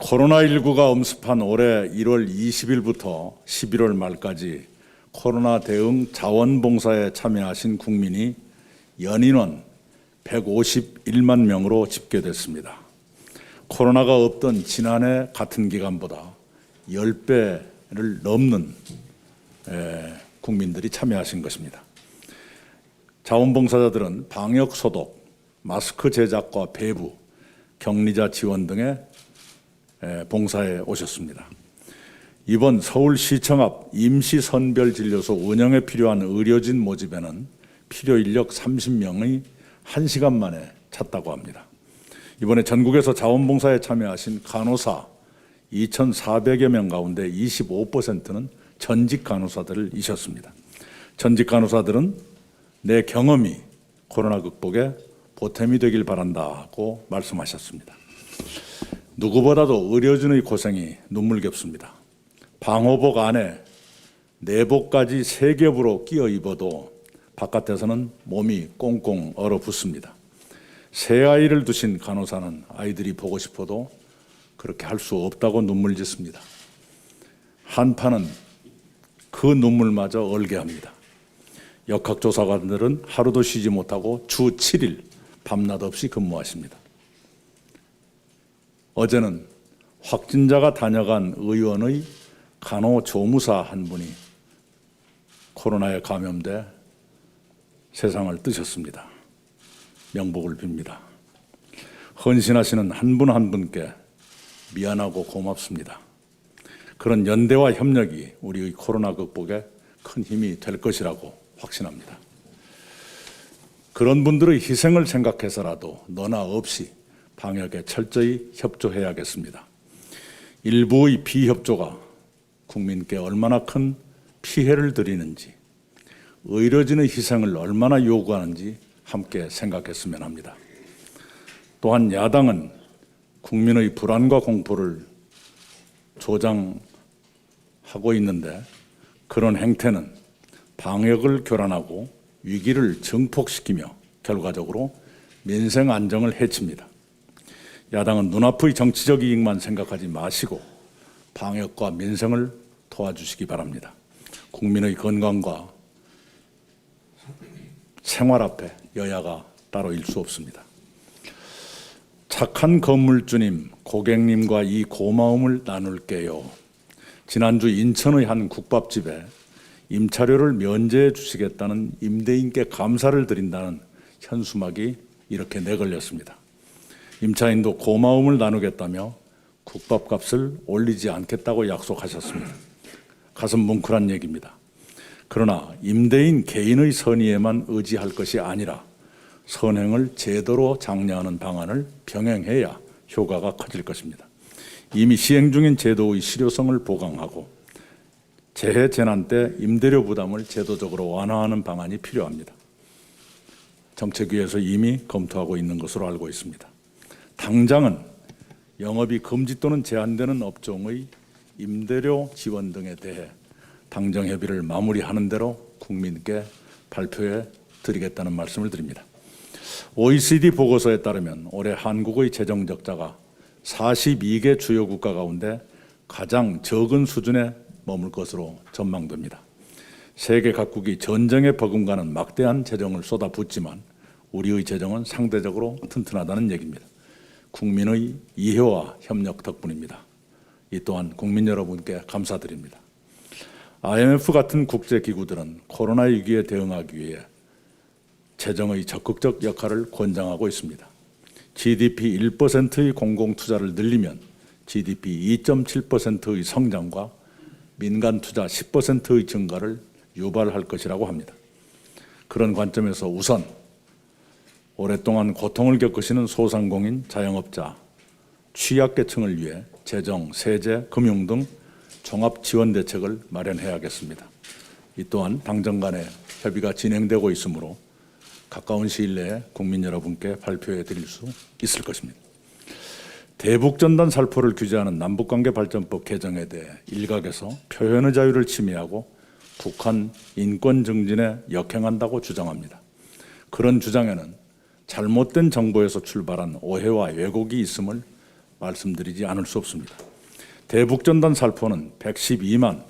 코로나19가 엄습한 올해 1월 20일부터 11월 말까지 코로나 대응 자원봉사에 참여하신 국민이 연인원 151만 명으로 집계됐습니다. 코로나가 없던 지난해 같은 기간보다 10배를 넘는 국민들이 참여하신 것입니다. 자원봉사자들은 방역 소독, 마스크 제작과 배부, 격리자 지원 등의 봉사에 오셨습니다. 이번 서울시청 앞 임시선별진료소 운영에 필요한 의료진 모집에는 필요 인력 30명이 1시간 만에 찼다고 합니다. 이번에 전국에서 자원봉사에 참여하신 간호사 2,400여 명 가운데 25%는 전직 간호사들이셨습니다. 전직 간호사들은 내 경험이 코로나 극복에 보탬이 되길 바란다고 말씀하셨습니다. 누구보다도 의료진의 고생이 눈물겹습니다. 방호복 안에 내복까지 3겹으로 끼어 입어도 바깥에서는 몸이 꽁꽁 얼어붙습니다. 새 아이를 두신 간호사는 아이들이 보고 싶어도 그렇게 할 수 없다고 눈물 짓습니다. 한파는 그 눈물마저 얼게 합니다. 역학조사관들은 하루도 쉬지 못하고 주 7일 밤낮 없이 근무하십니다. 어제는 확진자가 다녀간 의원의 간호조무사 한 분이 코로나에 감염돼 세상을 뜨셨습니다. 명복을 빕니다. 헌신하시는 한 분 한 분께 미안하고 고맙습니다. 그런 연대와 협력이 우리의 코로나 극복에 큰 힘이 될 것이라고 확신합니다. 그런 분들의 희생을 생각해서라도 너나 없이 방역에 철저히 협조해야겠습니다. 일부의 비협조가 국민께 얼마나 큰 피해를 드리는지, 의료진의 희생을 얼마나 요구하는지 함께 생각했으면 합니다. 또한 야당은 국민의 불안과 공포를 조장하고 있는데 그런 행태는 방역을 교란하고 위기를 증폭시키며 결과적으로 민생 안정을 해칩니다. 야당은 눈앞의 정치적 이익만 생각하지 마시고 방역과 민생을 도와주시기 바랍니다. 국민의 건강과 생활 앞에 여야가 따로 일 수 없습니다. 착한 건물주님, 고객님과 이 고마움을 나눌게요. 지난주 인천의 한 국밥집에 임차료를 면제해 주시겠다는 임대인께 감사를 드린다는 현수막이 이렇게 내걸렸습니다. 임차인도 고마움을 나누겠다며 국밥값을 올리지 않겠다고 약속하셨습니다. 가슴 뭉클한 얘기입니다. 그러나 임대인 개인의 선의에만 의지할 것이 아니라 선행을 제도로 장려하는 방안을 병행해야 효과가 커질 것입니다. 이미 시행 중인 제도의 실효성을 보강하고 재해 재난 때 임대료 부담을 제도적으로 완화하는 방안이 필요합니다. 정책위에서 이미 검토하고 있는 것으로 알고 있습니다. 당장은 영업이 금지 또는 제한되는 업종의 임대료 지원 등에 대해 당정 협의를 마무리하는 대로 국민께 발표해 드리겠다는 말씀을 드립니다. OECD 보고서에 따르면 올해 한국의 재정 적자가 42개 주요 국가 가운데 가장 적은 수준에 머물 것으로 전망됩니다. 세계 각국이 전쟁에 버금가는 막대한 재정을 쏟아붓지만 우리의 재정은 상대적으로 튼튼하다는 얘기입니다. 국민의 이해와 협력 덕분입니다. 이 또한 국민 여러분께 감사드립니다. IMF 같은 국제기구들은 코로나 위기에 대응하기 위해 재정의 적극적 역할을 권장하고 있습니다. GDP 1%의 공공투자를 늘리면 GDP 2.7%의 성장과 민간 투자 10%의 증가를 유발할 것이라고 합니다. 그런 관점에서 우선 오랫동안 고통을 겪으시는 소상공인, 자영업자, 취약계층을 위해 재정, 세제, 금융 등 종합 지원 대책을 마련해야겠습니다. 이 또한 당정 간의 협의가 진행되고 있으므로 가까운 시일 내에 국민 여러분께 발표해 드릴 수 있을 것입니다. 대북전단 살포를 규제하는 남북관계발전법 개정에 대해 일각에서 표현의 자유를 침해하고 북한 인권 증진에 역행한다고 주장합니다. 그런 주장에는 잘못된 정보에서 출발한 오해와 왜곡이 있음을 말씀드리지 않을 수 없습니다. 대북전단 살포는 112만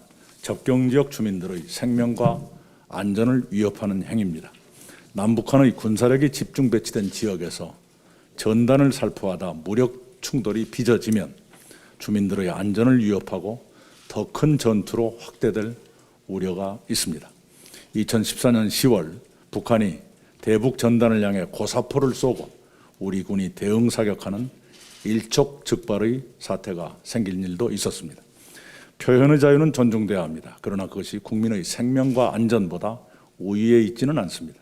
접경지역 주민들의 생명과 안전을 위협하는 행위입니다. 남북한의 군사력이 집중 배치된 지역에서 전단을 살포하다 무력 충돌이 빚어지면 주민들의 안전을 위협하고 더 큰 전투로 확대될 우려가 있습니다. 2014년 10월 북한이 대북 전단을 향해 고사포를 쏘고 우리 군이 대응 사격하는 일촉즉발의 사태가 생길 일도 있었습니다. 표현의 자유는 존중돼야 합니다. 그러나 그것이 국민의 생명과 안전보다 우위에 있지는 않습니다.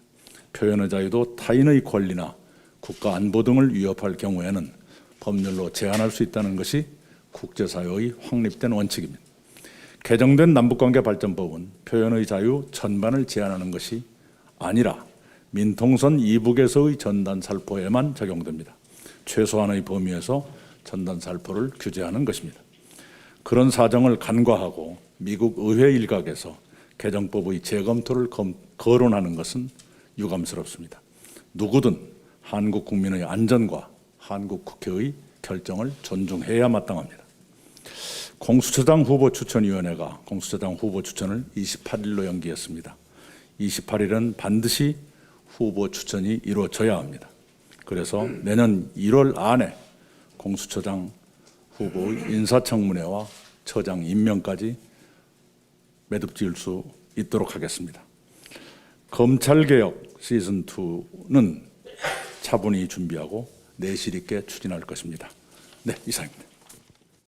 표현의 자유도 타인의 권리나 국가 안보 등을 위협할 경우에는 법률로 제한할 수 있다는 것이 국제사회의 확립된 원칙입니다. 개정된 남북관계발전법은 표현의 자유 전반을 제한하는 것이 아니라 민통선 이북에서의 전단 살포에만 적용됩니다. 최소한의 범위에서 전단 살포를 규제하는 것입니다. 그런 사정을 간과하고 미국 의회 일각에서 개정법의 재검토를 거론하는 것은 유감스럽습니다. 누구든 한국 국민의 안전과 한국 국회의 결정을 존중해야 마땅합니다. 공수처장 후보 추천위원회가 공수처장 후보 추천을 28일로 연기했습니다. 28일은 반드시 후보 추천이 이루어져야 합니다. 그래서 내년 1월 안에 공수처장 후보의 인사청문회와 처장 임명까지 매듭지을 수 있도록 하겠습니다. 검찰개혁 시즌2는 차분히 준비하고 내실 있게 추진할 것입니다. 네, 이상입니다.